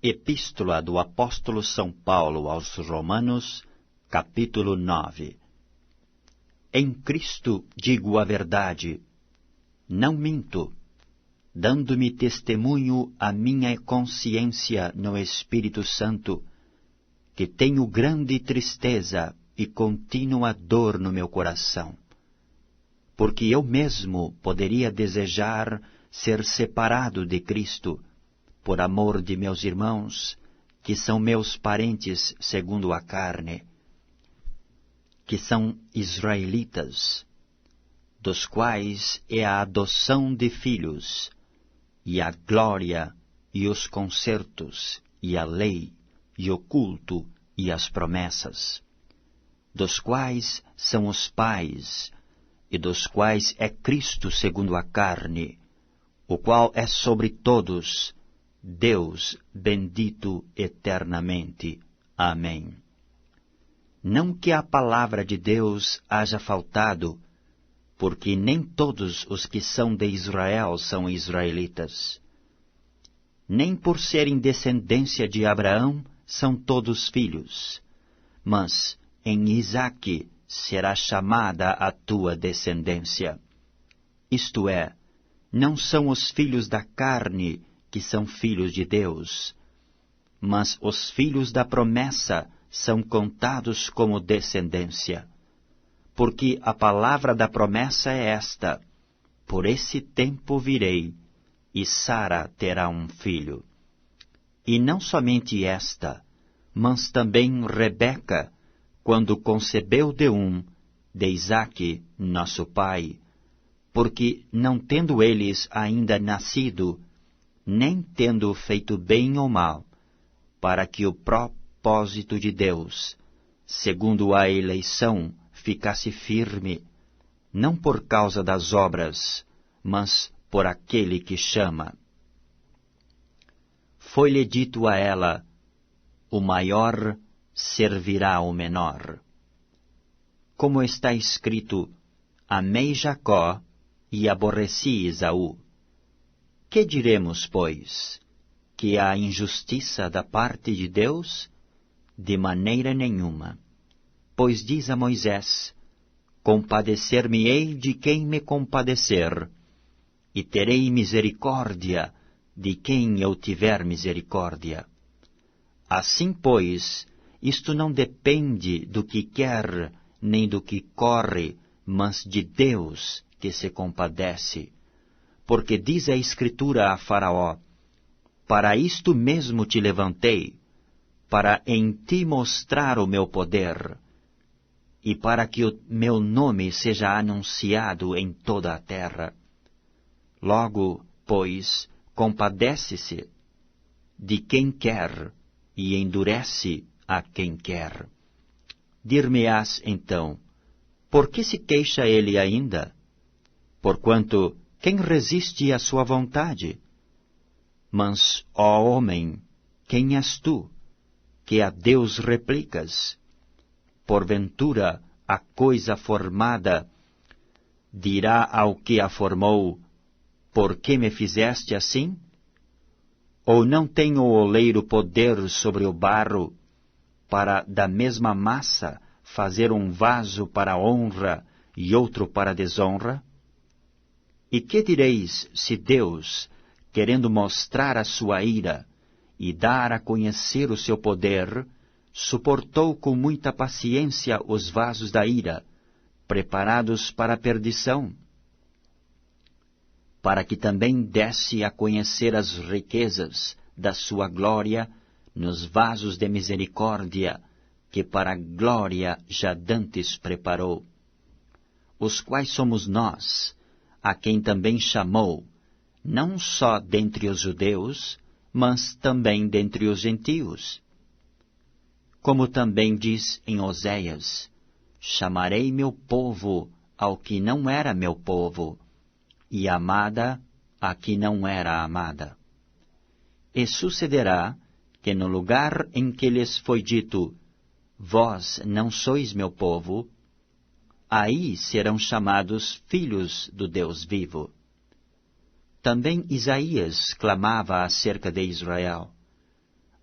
Epístola do Apóstolo São Paulo aos Romanos, capítulo 9. Em Cristo digo a verdade, não minto, dando-me testemunho a minha consciência no Espírito Santo, que tenho grande tristeza e contínua dor no meu coração, porque eu mesmo poderia desejar ser separado de Cristo, por amor de meus irmãos, que são meus parentes segundo a carne, que são israelitas, dos quais é a adoção de filhos, e a glória, e os concertos, e a lei, e o culto, e as promessas, dos quais são os pais, e dos quais é Cristo segundo a carne, o qual é sobre todos, Deus bendito eternamente. Amém. Não que a palavra de Deus haja faltado, porque nem todos os que são de Israel são israelitas. Nem por serem descendência de Abraão são todos filhos, mas em Isaque será chamada a tua descendência. Isto é, não são os filhos da carne que são filhos de Deus, mas os filhos da promessa são contados como descendência. Porque a palavra da promessa é esta: por esse tempo virei, e Sara terá um filho. E não somente esta, mas também Rebeca, quando concebeu de Isaque, nosso pai, porque não tendo eles ainda nascido, nem tendo feito bem ou mal, para que o propósito de Deus, segundo a eleição, ficasse firme, não por causa das obras, mas por aquele que chama. Foi-lhe dito a ela: o maior servirá ao menor. Como está escrito: amei Jacó e aborreci Esaú. Que diremos, pois? Que há injustiça da parte de Deus? De maneira nenhuma. Pois diz a Moisés: compadecer-me-ei de quem me compadecer, e terei misericórdia de quem eu tiver misericórdia. Assim, pois, isto não depende do que quer, nem do que corre, mas de Deus que se compadece. Porque diz a Escritura a Faraó: para isto mesmo te levantei, para em ti mostrar o meu poder, e para que o meu nome seja anunciado em toda a terra. Logo, pois, compadece-se de quem quer, e endurece a quem quer. Dir-me-ás então: por que se queixa ele ainda? Porquanto quem resiste à sua vontade? Mas, ó homem, quem és tu, que a Deus replicas? Porventura, a coisa formada dirá ao que a formou: por que me fizeste assim? Ou não tem o oleiro poder sobre o barro, para da mesma massa fazer um vaso para honra e outro para desonra? E que direis se Deus, querendo mostrar a sua ira e dar a conhecer o seu poder, suportou com muita paciência os vasos da ira, preparados para a perdição, para que também desse a conhecer as riquezas da sua glória nos vasos de misericórdia, que para a glória já dantes preparou, os quais somos nós, a quem também chamou, não só dentre os judeus, mas também dentre os gentios. Como também diz em Oséias: chamarei meu povo ao que não era meu povo, e amada a que não era amada. E sucederá que no lugar em que lhes foi dito: vós não sois meu povo, aí serão chamados filhos do Deus vivo. Também Isaías clamava acerca de Israel: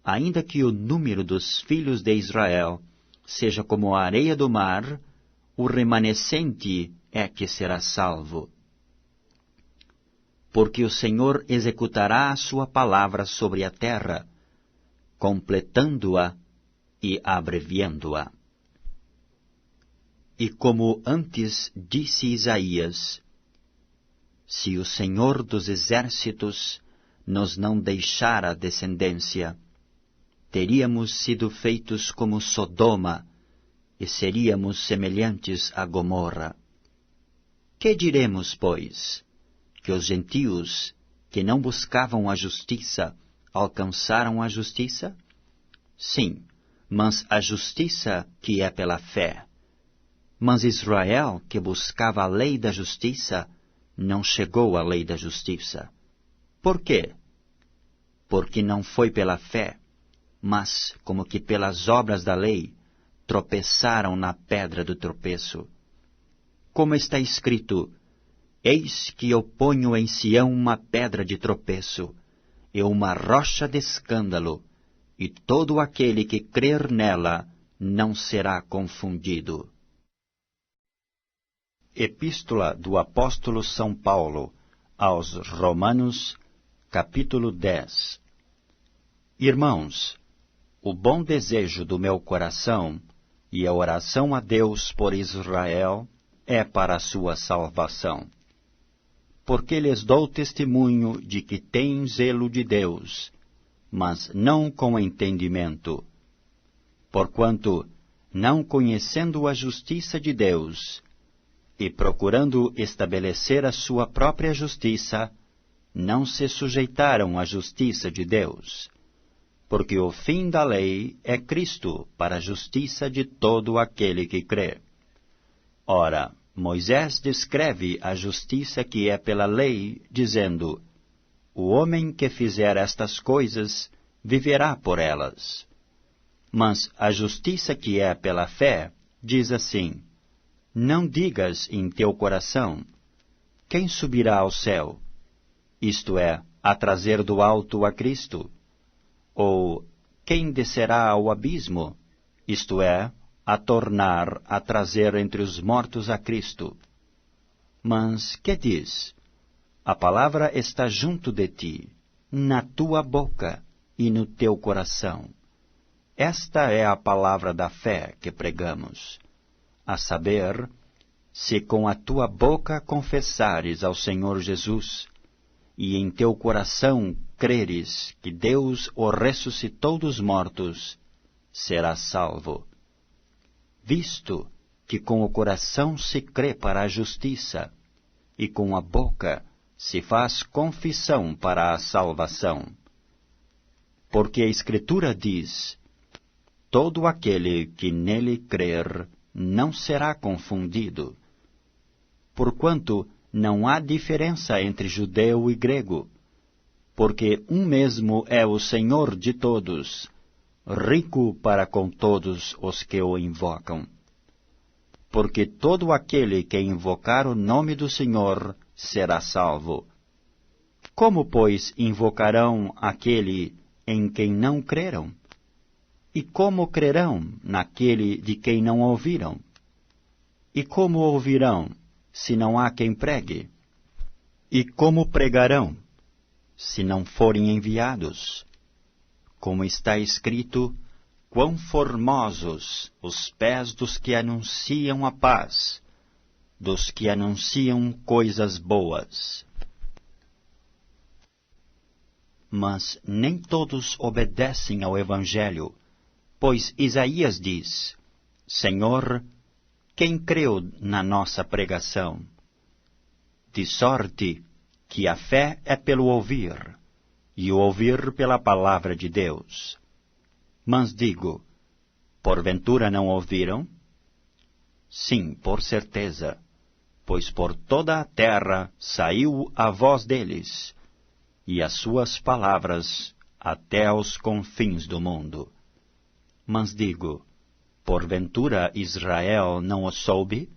ainda que o número dos filhos de Israel seja como a areia do mar, o remanescente é que será salvo. Porque o Senhor executará a sua palavra sobre a terra, completando-a e abreviando-a. E como antes disse Isaías, se o Senhor dos exércitos nos não deixara descendência, teríamos sido feitos como Sodoma, e seríamos semelhantes a Gomorra. Que diremos, pois? Que os gentios, que não buscavam a justiça, alcançaram a justiça? Sim, mas a justiça que é pela fé. Mas Israel, que buscava a lei da justiça, não chegou à lei da justiça. Por quê? Porque não foi pela fé, mas, como que pelas obras da lei, tropeçaram na pedra do tropeço. Como está escrito, eis que eu ponho em Sião uma pedra de tropeço, e uma rocha de escândalo, e todo aquele que crer nela não será confundido. Epístola do Apóstolo São Paulo aos Romanos, capítulo 10. Irmãos, o bom desejo do meu coração e a oração a Deus por Israel é para a sua salvação. Porque lhes dou testemunho de que têm zelo de Deus, mas não com entendimento. Porquanto, não conhecendo a justiça de Deus, e procurando estabelecer a sua própria justiça, não se sujeitaram à justiça de Deus. Porque o fim da lei é Cristo para a justiça de todo aquele que crê. Ora, Moisés descreve a justiça que é pela lei, dizendo, o homem que fizer estas coisas viverá por elas. Mas a justiça que é pela fé diz assim, não digas em teu coração, quem subirá ao céu? Isto é, a trazer do alto a Cristo. Ou quem descerá ao abismo? Isto é, a tornar a trazer entre os mortos a Cristo. Mas que diz? A palavra está junto de ti, na tua boca e no teu coração. Esta é a palavra da fé que pregamos. A saber, se com a tua boca confessares ao Senhor Jesus, e em teu coração creres que Deus o ressuscitou dos mortos, serás salvo. Visto que com o coração se crê para a justiça, e com a boca se faz confissão para a salvação. Porque a Escritura diz, todo aquele que nele crer não será confundido. Porquanto não há diferença entre judeu e grego, porque um mesmo é o Senhor de todos, rico para com todos os que o invocam. Porque todo aquele que invocar o nome do Senhor será salvo. Como, pois, invocarão aquele em quem não creram? E como crerão naquele de quem não ouviram? E como ouvirão, se não há quem pregue? E como pregarão, se não forem enviados? Como está escrito, quão formosos os pés dos que anunciam a paz, dos que anunciam coisas boas. Mas nem todos obedecem ao Evangelho, pois Isaías diz, Senhor, quem creu na nossa pregação? De sorte que a fé é pelo ouvir, e o ouvir pela palavra de Deus. Mas digo, porventura não ouviram? Sim, por certeza, pois por toda a terra saiu a voz deles, e as suas palavras até aos confins do mundo. Mas digo, porventura Israel não o soube?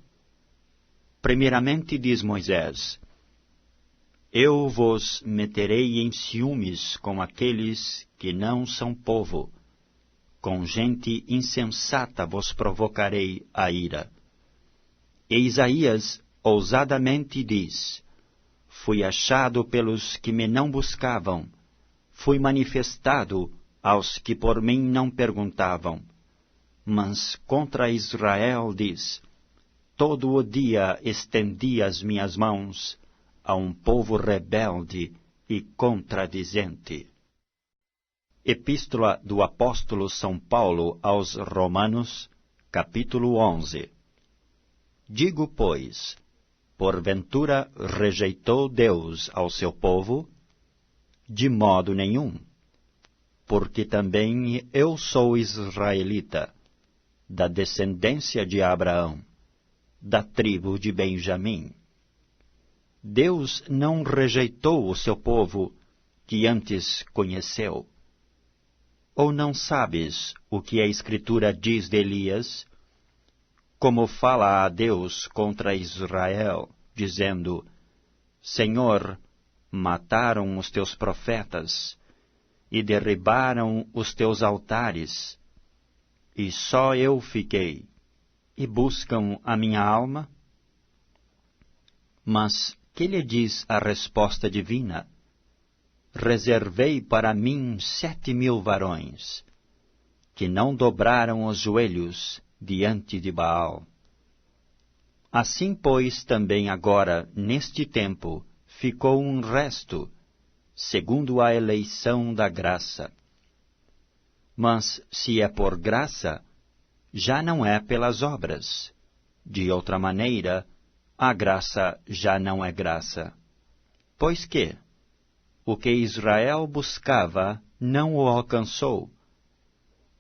Primeiramente diz Moisés, Eu vos meterei em ciúmes com aqueles que não são povo. Com gente insensata vos provocarei a ira. E Isaías ousadamente diz: Fui achado pelos que me não buscavam, fui manifestado aos que por mim não perguntavam. Mas contra Israel diz: Todo o dia estendi as minhas mãos a um povo rebelde e contradizente. Epístola do Apóstolo São Paulo aos Romanos, capítulo 11. Digo, pois, porventura rejeitou Deus ao seu povo? De modo nenhum, porque também eu sou israelita, da descendência de Abraão, da tribo de Benjamim. Deus não rejeitou o seu povo que antes conheceu. Ou não sabes o que a Escritura diz de Elias? Como fala a Deus contra Israel, dizendo: Senhor, mataram os teus profetas e derribaram os teus altares, e só eu fiquei, e buscam a minha alma? Mas que lhe diz a resposta divina? Reservei para mim 7.000 varões, que não dobraram os joelhos diante de Baal. Assim, pois, também agora, neste tempo, ficou um resto, segundo a eleição da graça. Mas, se é por graça, já não é pelas obras. De outra maneira, a graça já não é graça. Pois que o que Israel buscava não o alcançou,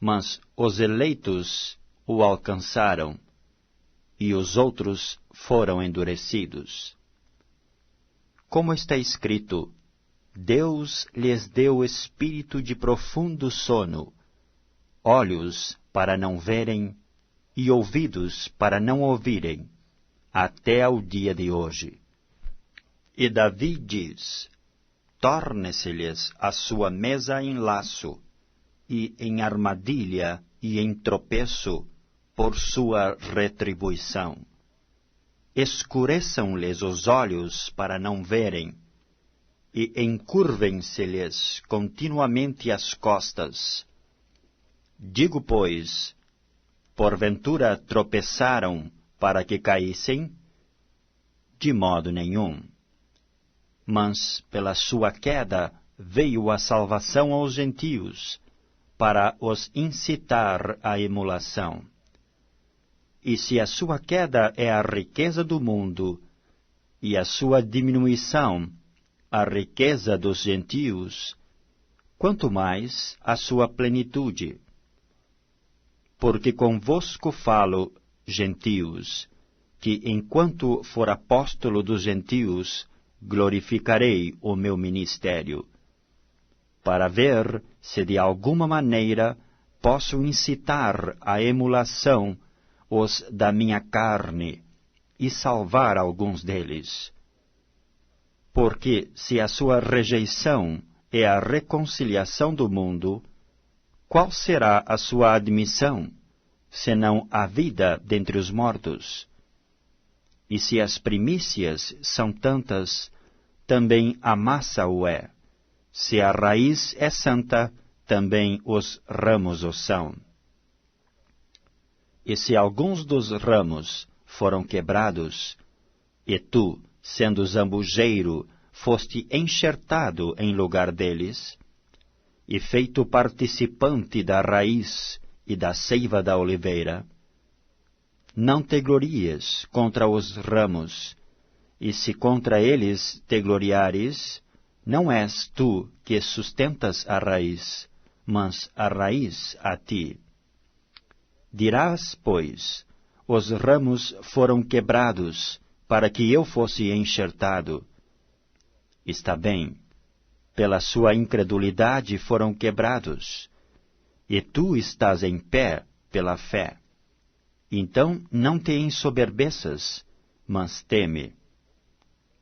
mas os eleitos o alcançaram, e os outros foram endurecidos. Como está escrito: Deus lhes deu espírito de profundo sono, olhos para não verem e ouvidos para não ouvirem, até ao dia de hoje. E Davi diz: Torne-se-lhes a sua mesa em laço, e em armadilha e em tropeço, por sua retribuição. Escureçam-lhes os olhos para não verem, e encurvem-se-lhes continuamente as costas. Digo, pois, porventura tropeçaram para que caíssem? De modo nenhum. Mas pela sua queda veio a salvação aos gentios, para os incitar à emulação. E se a sua queda é a riqueza do mundo, e a sua diminuição a riqueza dos gentios, quanto mais a sua plenitude. Porque convosco falo, gentios, que enquanto for apóstolo dos gentios, glorificarei o meu ministério, para ver se de alguma maneira posso incitar à emulação os da minha carne e salvar alguns deles. Porque se a sua rejeição é a reconciliação do mundo, qual será a sua admissão, senão a vida dentre os mortos? E se as primícias são tantas, também a massa o é. Se a raiz é santa, também os ramos o são. E se alguns dos ramos foram quebrados, e tu, sendo zambujeiro, foste enxertado em lugar deles, e feito participante da raiz e da seiva da oliveira, não te glories contra os ramos, e se contra eles te gloriares, não és tu que sustentas a raiz, mas a raiz a ti. Dirás, pois, os ramos foram quebrados, para que eu fosse enxertado. Está bem, pela sua incredulidade foram quebrados, e tu estás em pé pela fé. Então não te ensoberbeças, mas teme.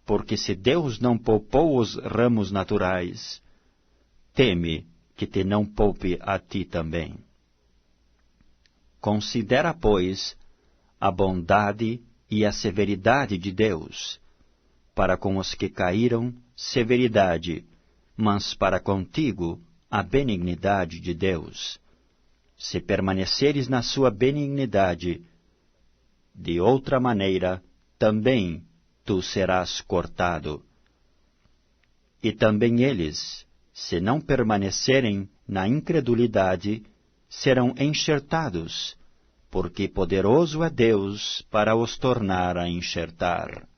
porque se Deus não poupou os ramos naturais, teme que te não poupe a ti também. Considera, pois, a bondade e a severidade de Deus. Para com os que caíram, severidade, mas para contigo, a benignidade de Deus. Se permaneceres na sua benignidade, de outra maneira, também tu serás cortado. E também eles, se não permanecerem na incredulidade, serão enxertados, porque poderoso é Deus para os tornar a enxertar.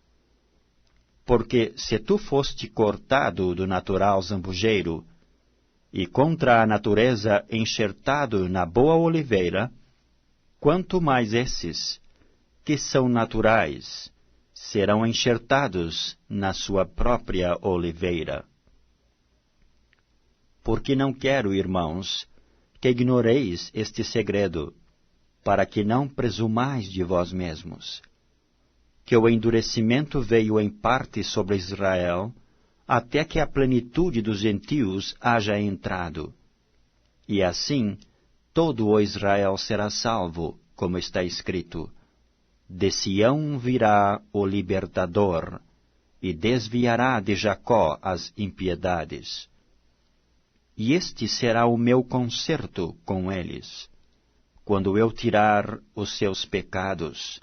Porque se tu foste cortado do natural zambujeiro, e contra a natureza enxertado na boa oliveira, quanto mais esses, que são naturais, serão enxertados na sua própria oliveira. Porque não quero, irmãos, que ignoreis este segredo, para que não presumais de vós mesmos, que o endurecimento veio em parte sobre Israel, até que a plenitude dos gentios haja entrado. E assim, todo o Israel será salvo, como está escrito: de Sião virá o libertador, e desviará de Jacó as impiedades. E este será o meu concerto com eles, quando eu tirar os seus pecados.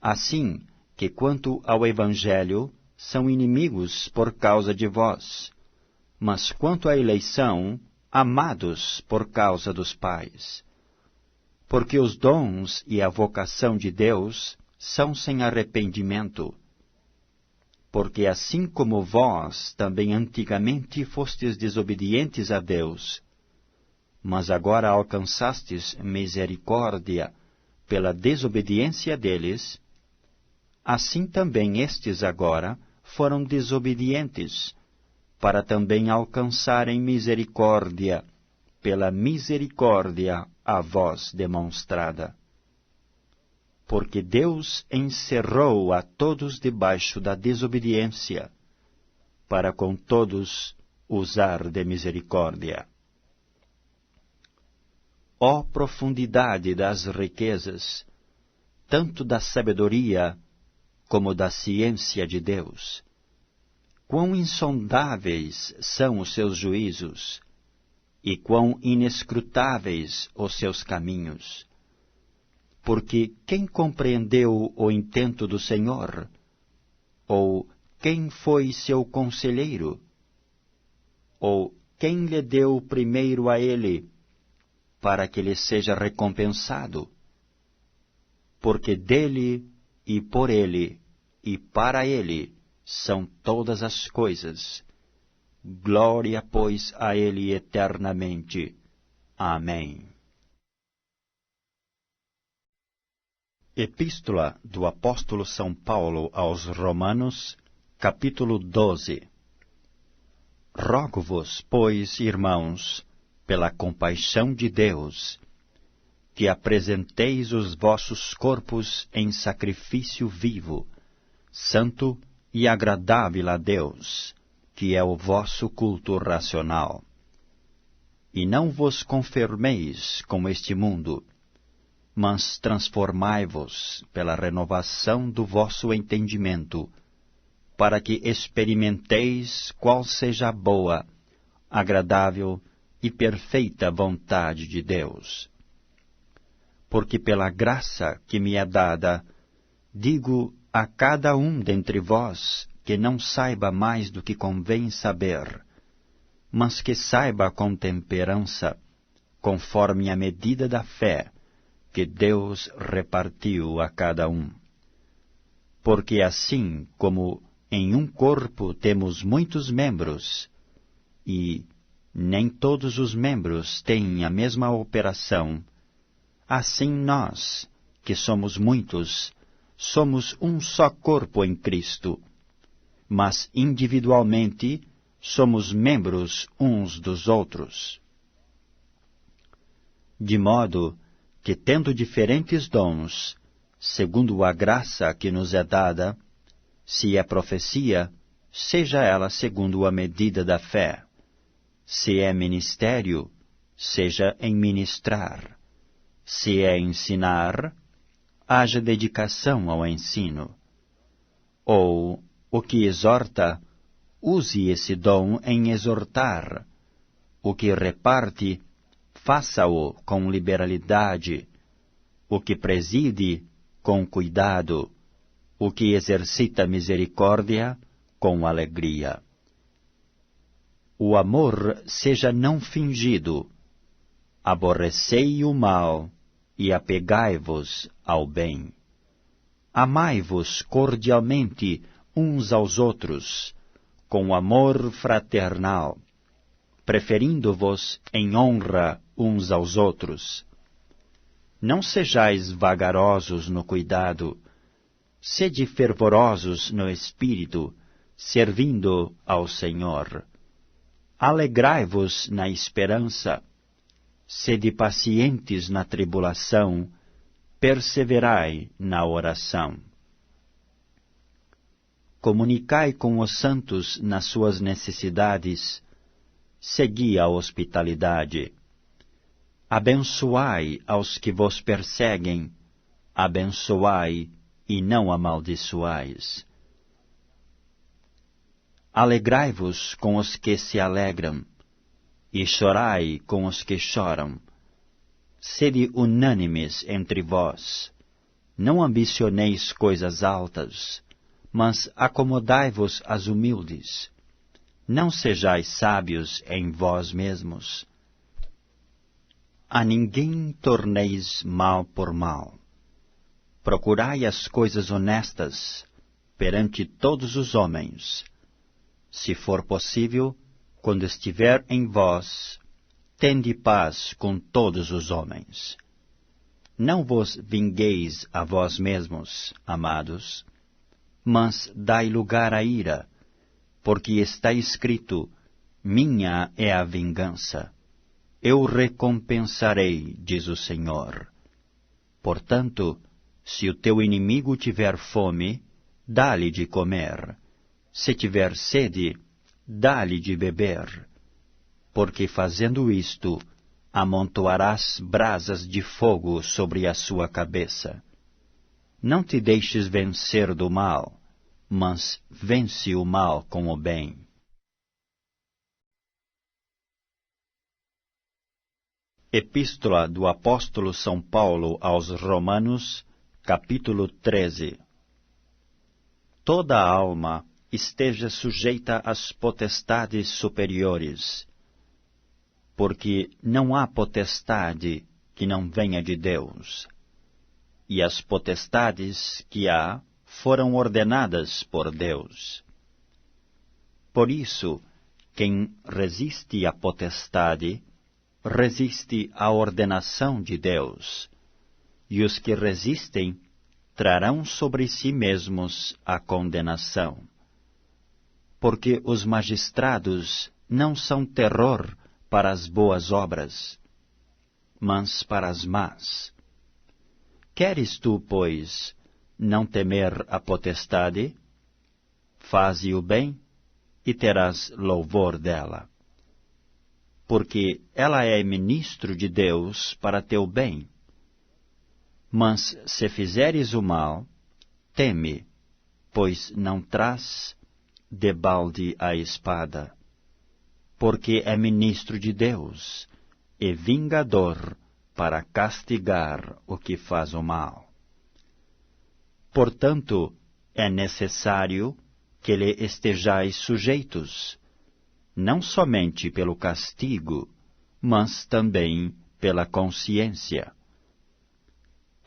Assim que, quanto ao Evangelho, são inimigos por causa de vós, mas quanto à eleição, amados por causa dos pais. Porque os dons e a vocação de Deus são sem arrependimento. Porque assim como vós também antigamente fostes desobedientes a Deus, mas agora alcançastes misericórdia pela desobediência deles, assim também estes agora foram desobedientes, para também alcançarem misericórdia pela misericórdia a vós demonstrada. Porque Deus encerrou a todos debaixo da desobediência, para com todos usar de misericórdia. Ó profundidade das riquezas, tanto da sabedoria como da ciência de Deus! Quão insondáveis são os seus juízos, e quão inescrutáveis os seus caminhos! Porque quem compreendeu o intento do Senhor? Ou quem foi seu conselheiro? Ou quem lhe deu primeiro a ele, para que lhe seja recompensado? Porque dele, e por ele, e para ele, são todas as coisas. Glória, pois, a ele eternamente. Amém. Epístola do Apóstolo São Paulo aos Romanos, capítulo 12. Rogo-vos, pois, irmãos, pela compaixão de Deus, que apresenteis os vossos corpos em sacrifício vivo, santo e agradável a Deus, que é o vosso culto racional. E não vos conformeis com este mundo, mas transformai-vos pela renovação do vosso entendimento, para que experimenteis qual seja a boa, agradável e perfeita vontade de Deus. Porque pela graça que me é dada, digo a cada um dentre vós que não saiba mais do que convém saber, mas que saiba com temperança, conforme a medida da fé que Deus repartiu a cada um. Porque assim como em um corpo temos muitos membros, e nem todos os membros têm a mesma operação, assim nós, que somos muitos, somos um só corpo em Cristo, mas individualmente somos membros uns dos outros. De modo que, tendo diferentes dons, segundo a graça que nos é dada, Se é profecia, seja ela segundo a medida da fé. Se é ministério, seja em ministrar. Se é ensinar, haja dedicação ao ensino. Ou, o que exorta, use esse dom em exortar. O que reparte, faça-o com liberalidade. O que preside, com cuidado. O que exercita misericórdia, com alegria. O amor seja não fingido. Aborrecei o mal e apegai-vos ao bem. Amai-vos cordialmente uns aos outros, com amor fraternal, preferindo-vos em honra uns aos outros. Não sejais vagarosos no cuidado, sede fervorosos no espírito, servindo ao Senhor. Alegrai-vos na esperança, sede pacientes na tribulação, perseverai na oração. Comunicai com os santos nas suas necessidades, segui a hospitalidade. Abençoai aos que vos perseguem, abençoai e não amaldiçoais. Alegrai-vos com os que se alegram, e chorai com os que choram. Sede unânimes entre vós. Não ambicioneis coisas altas, mas acomodai-vos às humildes. Não sejais sábios em vós mesmos. A ninguém torneis mal por mal. Procurai as coisas honestas perante todos os homens. Se for possível, quando estiver em vós, tende paz com todos os homens. Não vos vingueis a vós mesmos, amados, mas dai lugar à ira, porque está escrito, minha é a vingança. Eu recompensarei, diz o Senhor. Portanto, se o teu inimigo tiver fome, dá-lhe de comer. Se tiver sede, dá-lhe de beber. Porque fazendo isto, amontoarás brasas de fogo sobre a sua cabeça. Não te deixes vencer do mal, mas vence o mal com o bem. Epístola do Apóstolo São Paulo aos Romanos, capítulo 13. Toda a alma esteja sujeita às potestades superiores, porque não há potestade que não venha de Deus, e as potestades que há foram ordenadas por Deus. Por isso, quem resiste à potestade, resiste à ordenação de Deus, e os que resistem trarão sobre si mesmos a condenação. Porque os magistrados não são terror para as boas obras, mas para as más. Queres tu, pois, não temer a potestade? Faze o bem e terás louvor dela. Porque ela é ministro de Deus para teu bem. Mas se fizeres o mal, teme, pois não traz debalde a espada, porque é ministro de Deus e vingador para castigar o que faz o mal. Portanto, é necessário que lhe estejais sujeitos, não somente pelo castigo, mas também pela consciência.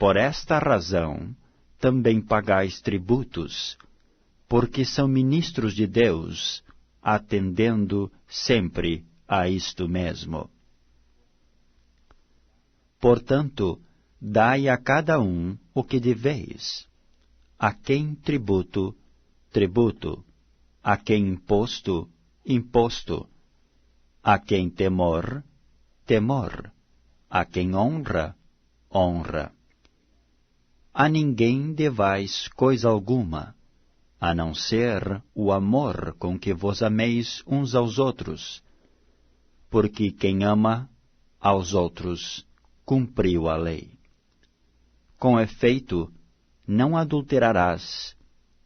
Por esta razão, também pagais tributos, porque são ministros de Deus, atendendo sempre a isto mesmo. Portanto, dai a cada um o que deveis. A quem tributo, tributo. A quem imposto, imposto. A quem temor, temor. A quem honra, honra. A ninguém devais coisa alguma, a não ser o amor com que vos ameis uns aos outros, porque quem ama aos outros cumpriu a lei. Com efeito, não adulterarás,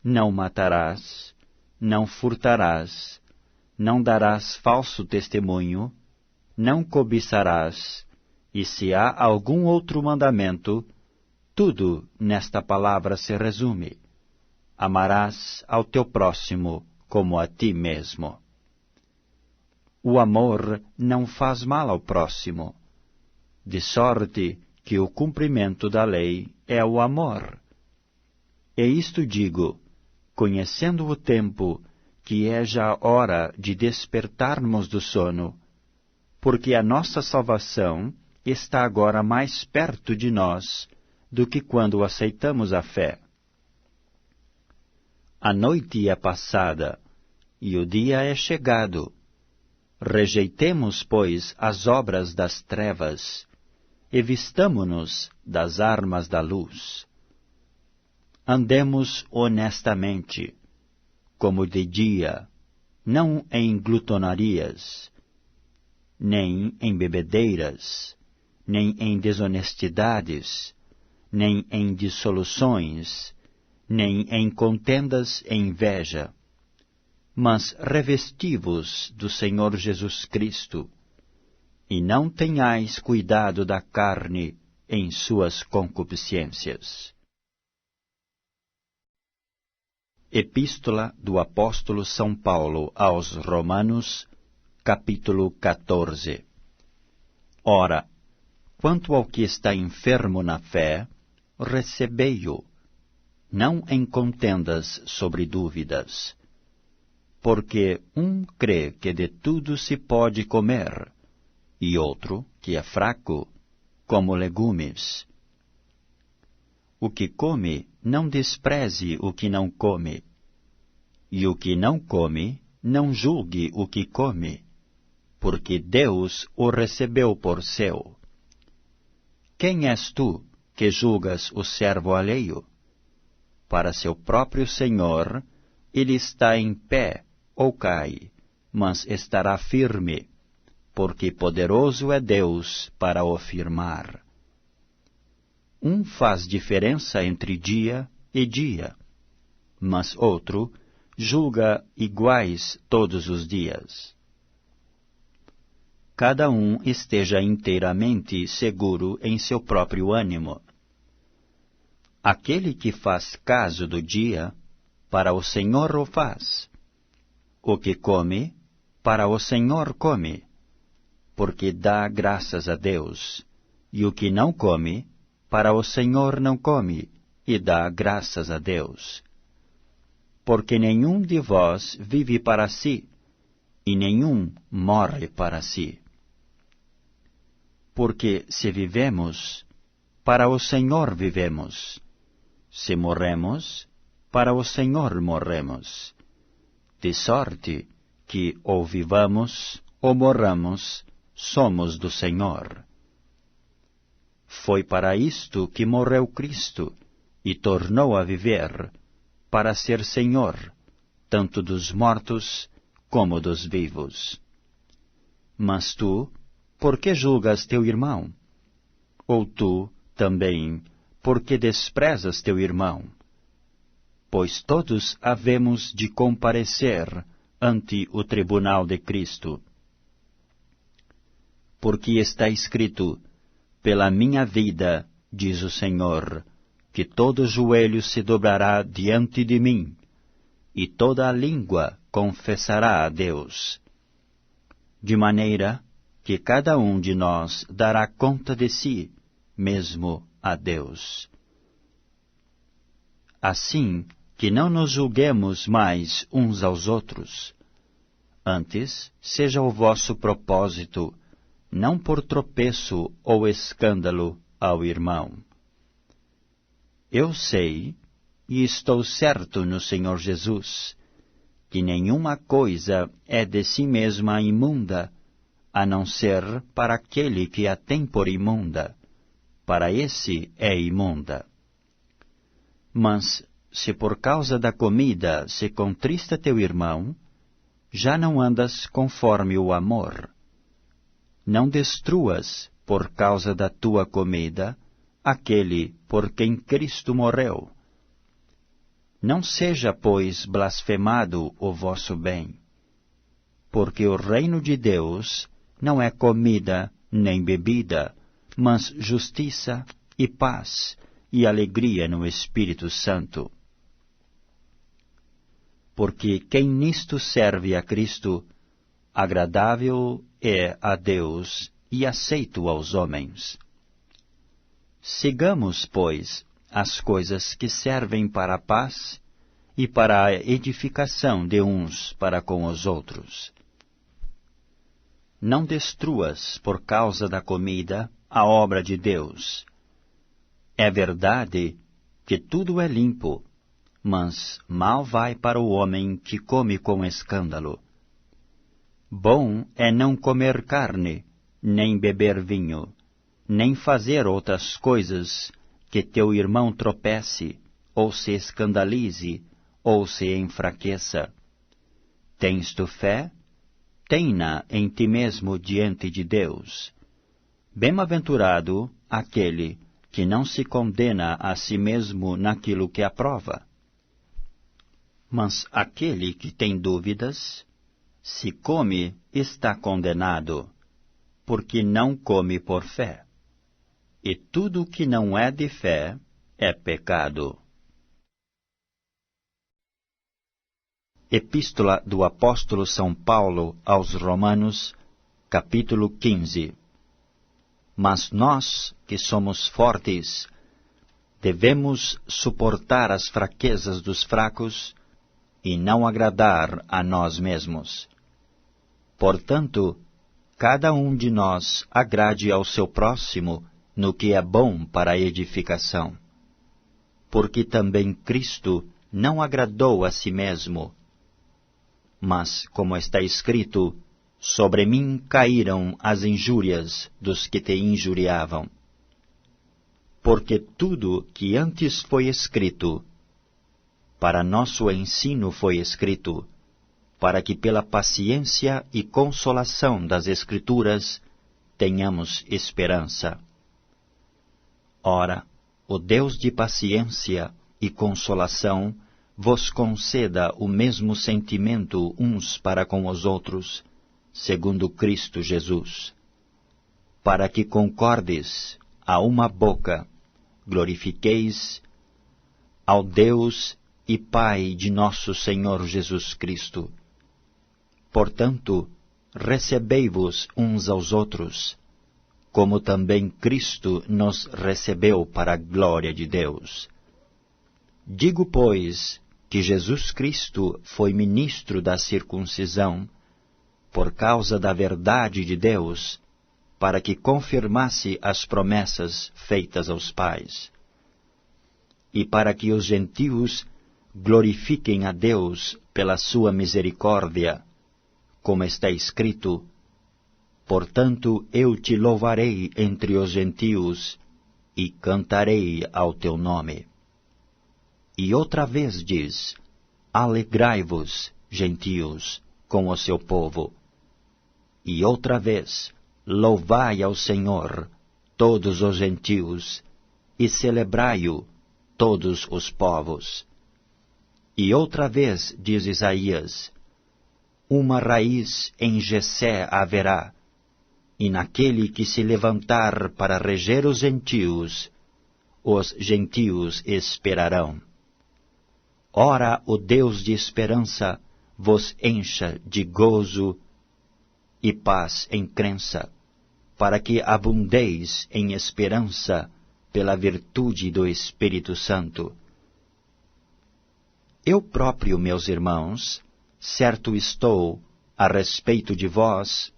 não matarás, não furtarás, não darás falso testemunho, não cobiçarás, e se há algum outro mandamento, tudo nesta palavra se resume: amarás ao teu próximo como a ti mesmo. O amor não faz mal ao próximo, de sorte que o cumprimento da lei é o amor. E isto digo, conhecendo o tempo, que é já hora de despertarmos do sono, porque a nossa salvação está agora mais perto de nós do que quando aceitamos a fé. A noite é passada, e o dia é chegado. Rejeitemos, pois, as obras das trevas, e vistamo-nos das armas da luz. Andemos honestamente, como de dia, não em glutonarias, nem em bebedeiras, nem em desonestidades, nem em dissoluções, nem em contendas e inveja, mas revesti-vos do Senhor Jesus Cristo, e não tenhais cuidado da carne em suas concupiscências. Epístola do Apóstolo São Paulo aos Romanos, capítulo 14. Ora, quanto ao que está enfermo na fé, recebei-o, não em contendas sobre dúvidas. Porque um crê que de tudo se pode comer, e outro, que é fraco, como legumes. O que come, não despreze o que não come, e o que não come, não julgue o que come, porque Deus o recebeu por seu. Quem és tu, que julgas o servo alheio? Para seu próprio Senhor, ele está em pé, ou cai, mas estará firme, porque poderoso é Deus para o firmar. Um faz diferença entre dia e dia, mas outro julga iguais todos os dias. Cada um esteja inteiramente seguro em seu próprio ânimo. Aquele que faz caso do dia, para o Senhor o faz. O que come, para o Senhor come, porque dá graças a Deus, e o que não come, para o Senhor não come, e dá graças a Deus. Porque nenhum de vós vive para si, e nenhum morre para si. Porque se vivemos, para o Senhor vivemos. Se morremos, para o Senhor morremos. De sorte que ou vivamos ou morramos, somos do Senhor. Foi para isto que morreu Cristo, e tornou a viver, para ser Senhor, tanto dos mortos como dos vivos. Mas tu, por que julgas teu irmão? Ou tu, também, por que desprezas teu irmão? Pois todos havemos de comparecer ante o tribunal de Cristo. Porque está escrito: pela minha vida, diz o Senhor, que todo joelho se dobrará diante de mim, e toda a língua confessará a Deus. De maneira que cada um de nós dará conta de si, mesmo a Deus. Assim que não nos julguemos mais uns aos outros. Antes, seja o vosso propósito, não por tropeço ou escândalo ao irmão. Eu sei, e estou certo no Senhor Jesus, que nenhuma coisa é de si mesma imunda, a não ser para aquele que a tem por imunda. Para esse é imunda. Mas se por causa da comida se contrista teu irmão, já não andas conforme o amor. Não destruas, por causa da tua comida, aquele por quem Cristo morreu. Não seja, pois, blasfemado o vosso bem, porque o reino de Deus não é comida nem bebida, mas justiça e paz e alegria no Espírito Santo. Porque quem nisto serve a Cristo, agradável é a Deus e aceito aos homens. Sigamos, pois, as coisas que servem para a paz e para a edificação de uns para com os outros. Não destruas, por causa da comida, a obra de Deus. É verdade que tudo é limpo, mas mal vai para o homem que come com escândalo. Bom é não comer carne, nem beber vinho, nem fazer outras coisas que teu irmão tropece, ou se escandalize, ou se enfraqueça. Tens tu fé? Tem-na em ti mesmo diante de Deus. Bem-aventurado aquele que não se condena a si mesmo naquilo que aprova. Mas aquele que tem dúvidas, se come, está condenado, porque não come por fé. E tudo que não é de fé é pecado. Epístola do Apóstolo São Paulo aos Romanos, capítulo 15. Mas nós, que somos fortes, devemos suportar as fraquezas dos fracos e não agradar a nós mesmos. Portanto, cada um de nós agrade ao seu próximo no que é bom para a edificação. Porque também Cristo não agradou a si mesmo. Mas, como está escrito, sobre mim caíram as injúrias dos que te injuriavam. Porque tudo que antes foi escrito, para nosso ensino foi escrito, para que pela paciência e consolação das Escrituras tenhamos esperança. Ora, o Deus de paciência e consolação vos conceda o mesmo sentimento uns para com os outros, segundo Cristo Jesus, para que concordes a uma boca, glorifiqueis ao Deus e Pai de nosso Senhor Jesus Cristo. Portanto, recebei-vos uns aos outros, como também Cristo nos recebeu para a glória de Deus. Digo, pois, que Jesus Cristo foi ministro da circuncisão, por causa da verdade de Deus, para que confirmasse as promessas feitas aos pais, e para que os gentios glorifiquem a Deus pela sua misericórdia, como está escrito: portanto eu te louvarei entre os gentios, e cantarei ao teu nome. E outra vez diz: alegrai-vos, gentios, com o seu povo. E outra vez, louvai ao Senhor, todos os gentios, e celebrai-o, todos os povos. E outra vez, diz Isaías: uma raiz em Jessé haverá, e naquele que se levantar para reger os gentios esperarão. Ora, o Deus de esperança vos encha de gozo e paz em crença, para que abundeis em esperança pela virtude do Espírito Santo. Eu próprio, meus irmãos, certo estou a respeito de vós,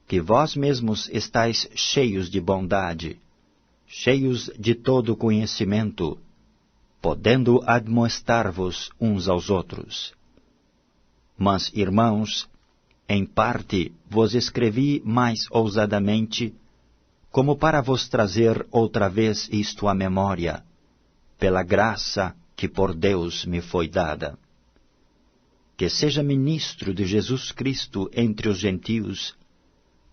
que vós mesmos estáis cheios de bondade, cheios de todo conhecimento, podendo admoestar-vos uns aos outros. Mas, irmãos, em parte vos escrevi mais ousadamente, como para vos trazer outra vez isto à memória, pela graça que por Deus me foi dada. Que seja ministro de Jesus Cristo entre os gentios,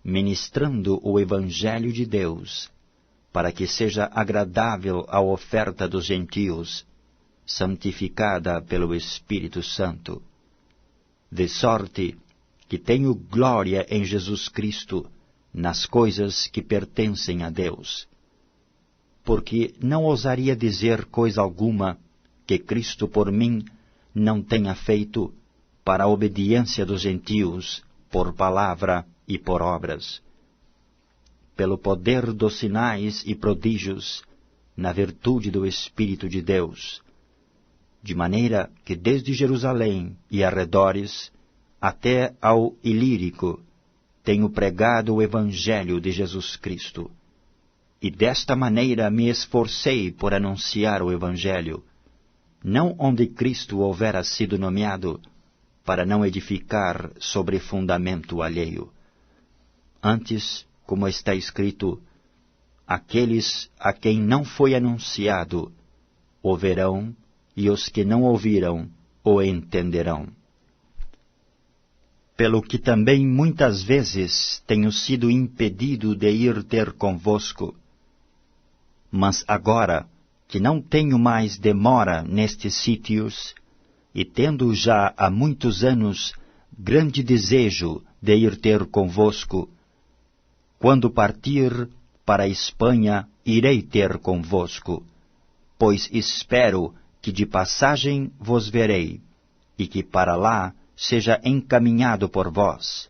ministrando o Evangelho de Deus, para que seja agradável a oferta dos gentios, santificada pelo Espírito Santo. De sorte que tenho glória em Jesus Cristo nas coisas que pertencem a Deus. Porque não ousaria dizer coisa alguma que Cristo por mim não tenha feito para a obediência dos gentios, por palavra e por obras, pelo poder dos sinais e prodígios, na virtude do Espírito de Deus, de maneira que desde Jerusalém e arredores até ao Ilírico tenho pregado o Evangelho de Jesus Cristo. E desta maneira me esforcei por anunciar o Evangelho, não onde Cristo houvera sido nomeado, para não edificar sobre fundamento alheio. Antes, como está escrito, aqueles a quem não foi anunciado o verão, e os que não ouviram o entenderão. Pelo que também muitas vezes tenho sido impedido de ir ter convosco. Mas agora, que não tenho mais demora nestes sítios, e tendo já há muitos anos grande desejo de ir ter convosco, quando partir para a Espanha, irei ter convosco, pois espero que de passagem vos verei, e que para lá seja encaminhado por vós,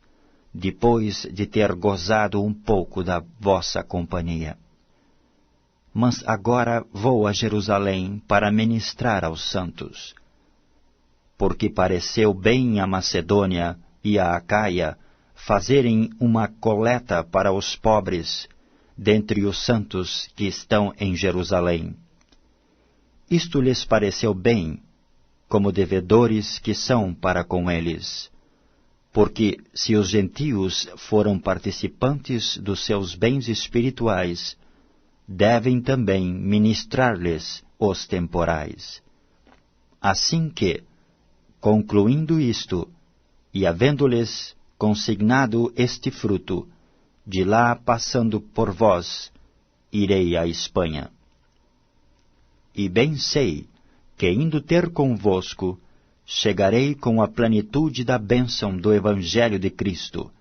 depois de ter gozado um pouco da vossa companhia. Mas agora vou a Jerusalém para ministrar aos santos, porque pareceu bem a Macedônia e a Acaia fazerem uma coleta para os pobres, dentre os santos que estão em Jerusalém. Isto lhes pareceu bem, como devedores que são para com eles. Porque se os gentios foram participantes dos seus bens espirituais, devem também ministrar-lhes os temporais. Assim que, concluindo isto, e havendo-lhes consignado este fruto, de lá passando por vós, irei à Espanha. E bem sei que, indo ter convosco, chegarei com a plenitude da bênção do Evangelho de Cristo.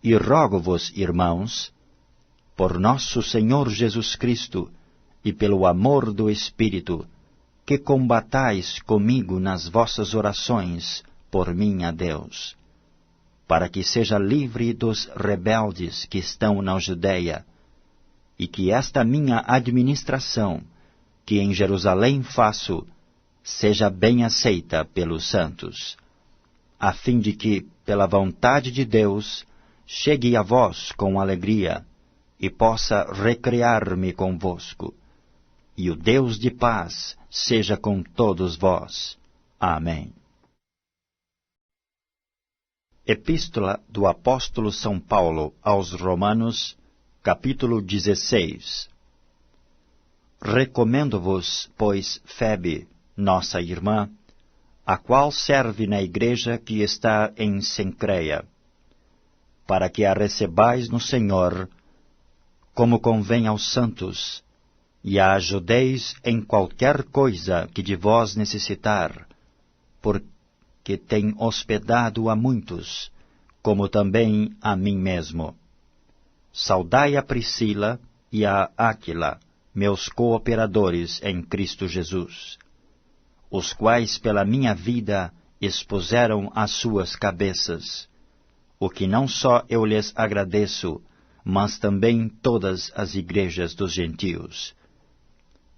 E rogo-vos, irmãos, por nosso Senhor Jesus Cristo e pelo amor do Espírito, que combatais comigo nas vossas orações por mim a Deus, para que seja livre dos rebeldes que estão na Judeia, e que esta minha administração, que em Jerusalém faço, seja bem aceita pelos santos, a fim de que, pela vontade de Deus, chegue a vós com alegria, e possa recrear-me convosco. E o Deus de paz seja com todos vós. Amém. Epístola do Apóstolo São Paulo aos Romanos, capítulo 16. Recomendo-vos, pois, Febe, nossa irmã, a qual serve na igreja que está em Cencreia, para que a recebais no Senhor, como convém aos santos, e a ajudeis em qualquer coisa que de vós necessitar, porque tem hospedado a muitos, como também a mim mesmo. Saudai a Priscila e a Áquila, meus cooperadores em Cristo Jesus, os quais pela minha vida expuseram as suas cabeças, o que não só eu lhes agradeço, mas também todas as igrejas dos gentios.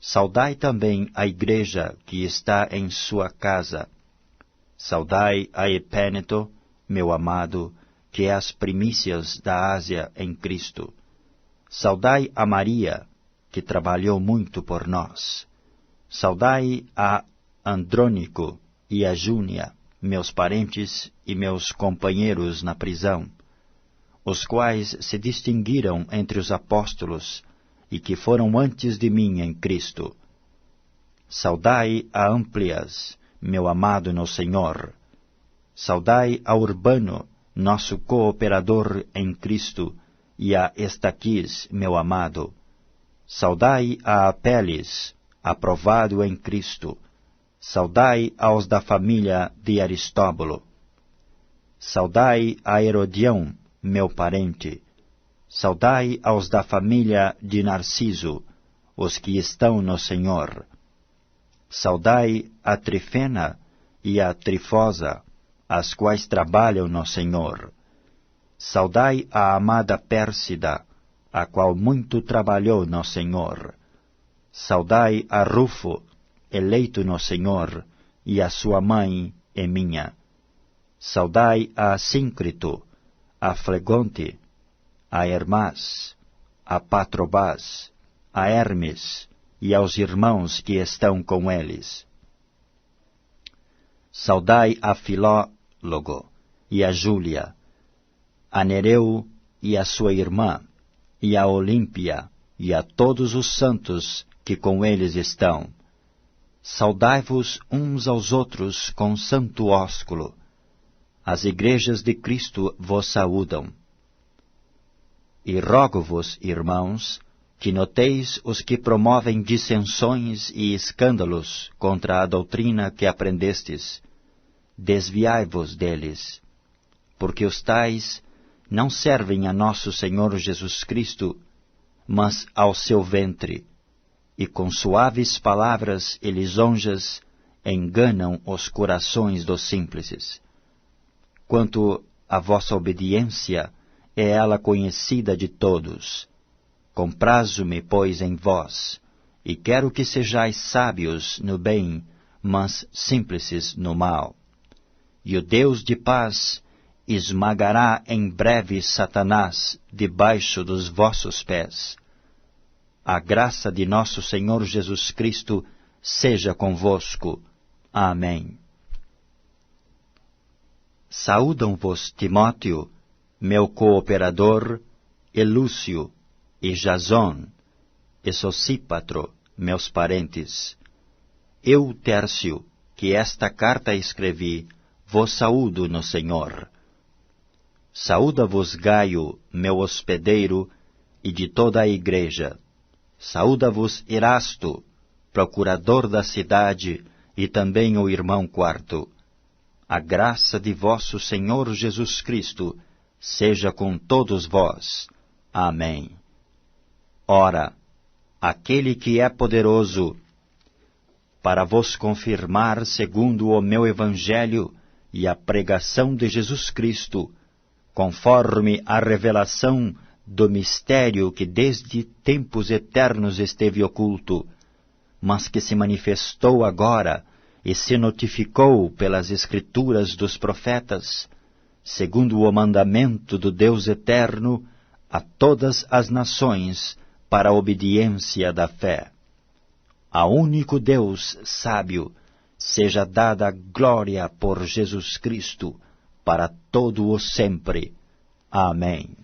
Saudai também a igreja que está em sua casa. Saudai a Epêneto, meu amado, que é as primícias da Ásia em Cristo. Saudai a Maria, que trabalhou muito por nós. Saudai a Andrônico e a Júnia, meus parentes e meus companheiros na prisão, os quais se distinguiram entre os apóstolos e que foram antes de mim em Cristo. Saudai a Amplias, meu amado no Senhor. Saudai a Urbano, nosso cooperador em Cristo, e a Estaquis, meu amado. Saudai a Apeles, aprovado em Cristo. Saudai aos da família de Aristóbulo. Saudai a Herodião, meu parente. Saudai aos da família de Narciso, os que estão no Senhor. Saudai a Trifena e a Trifosa, as quais trabalham no Senhor. Saudai a amada Pérsida, a qual muito trabalhou no Senhor. Saudai a Rufo, eleito no Senhor, e a sua mãe é minha. Saudai a Síncrito, a Flegonte, a Hermas, a Patrobas, a Hermes e aos irmãos que estão com eles. Saudai a Filólogo e a Júlia, a Nereu e a sua irmã, e a Olímpia, e a todos os santos que com eles estão. Saudai-vos uns aos outros com santo ósculo. As igrejas de Cristo vos saúdam. E rogo-vos, irmãos, que noteis os que promovem dissensões e escândalos contra a doutrina que aprendestes. Desviai-vos deles, porque os tais não servem a nosso Senhor Jesus Cristo, mas ao seu ventre, e com suaves palavras e lisonjas enganam os corações dos simples. Quanto à vossa obediência, é ela conhecida de todos. Comprazo-me, pois, em vós, e quero que sejais sábios no bem, mas simples no mal. E o Deus de paz esmagará em breve Satanás debaixo dos vossos pés. A graça de nosso Senhor Jesus Cristo seja convosco. Amém. Saúdam-vos Timóteo, meu cooperador, e Lúcio, e Jasón, e Sosípatro, meus parentes. Eu, Tércio, que esta carta escrevi, vos saúdo no Senhor. Saúda-vos Gaio, meu hospedeiro, e de toda a igreja. Saúda-vos Erasto, procurador da cidade, e também o irmão Quarto. A graça de vosso Senhor Jesus Cristo seja com todos vós. Amém. Ora, aquele que é poderoso para vos confirmar segundo o meu evangelho e a pregação de Jesus Cristo, conforme a revelação do mistério que desde tempos eternos esteve oculto, mas que se manifestou agora e se notificou pelas Escrituras dos profetas, segundo o mandamento do Deus eterno, a todas as nações para a obediência da fé. A único Deus sábio seja dada glória por Jesus Cristo para todo o sempre. Amém.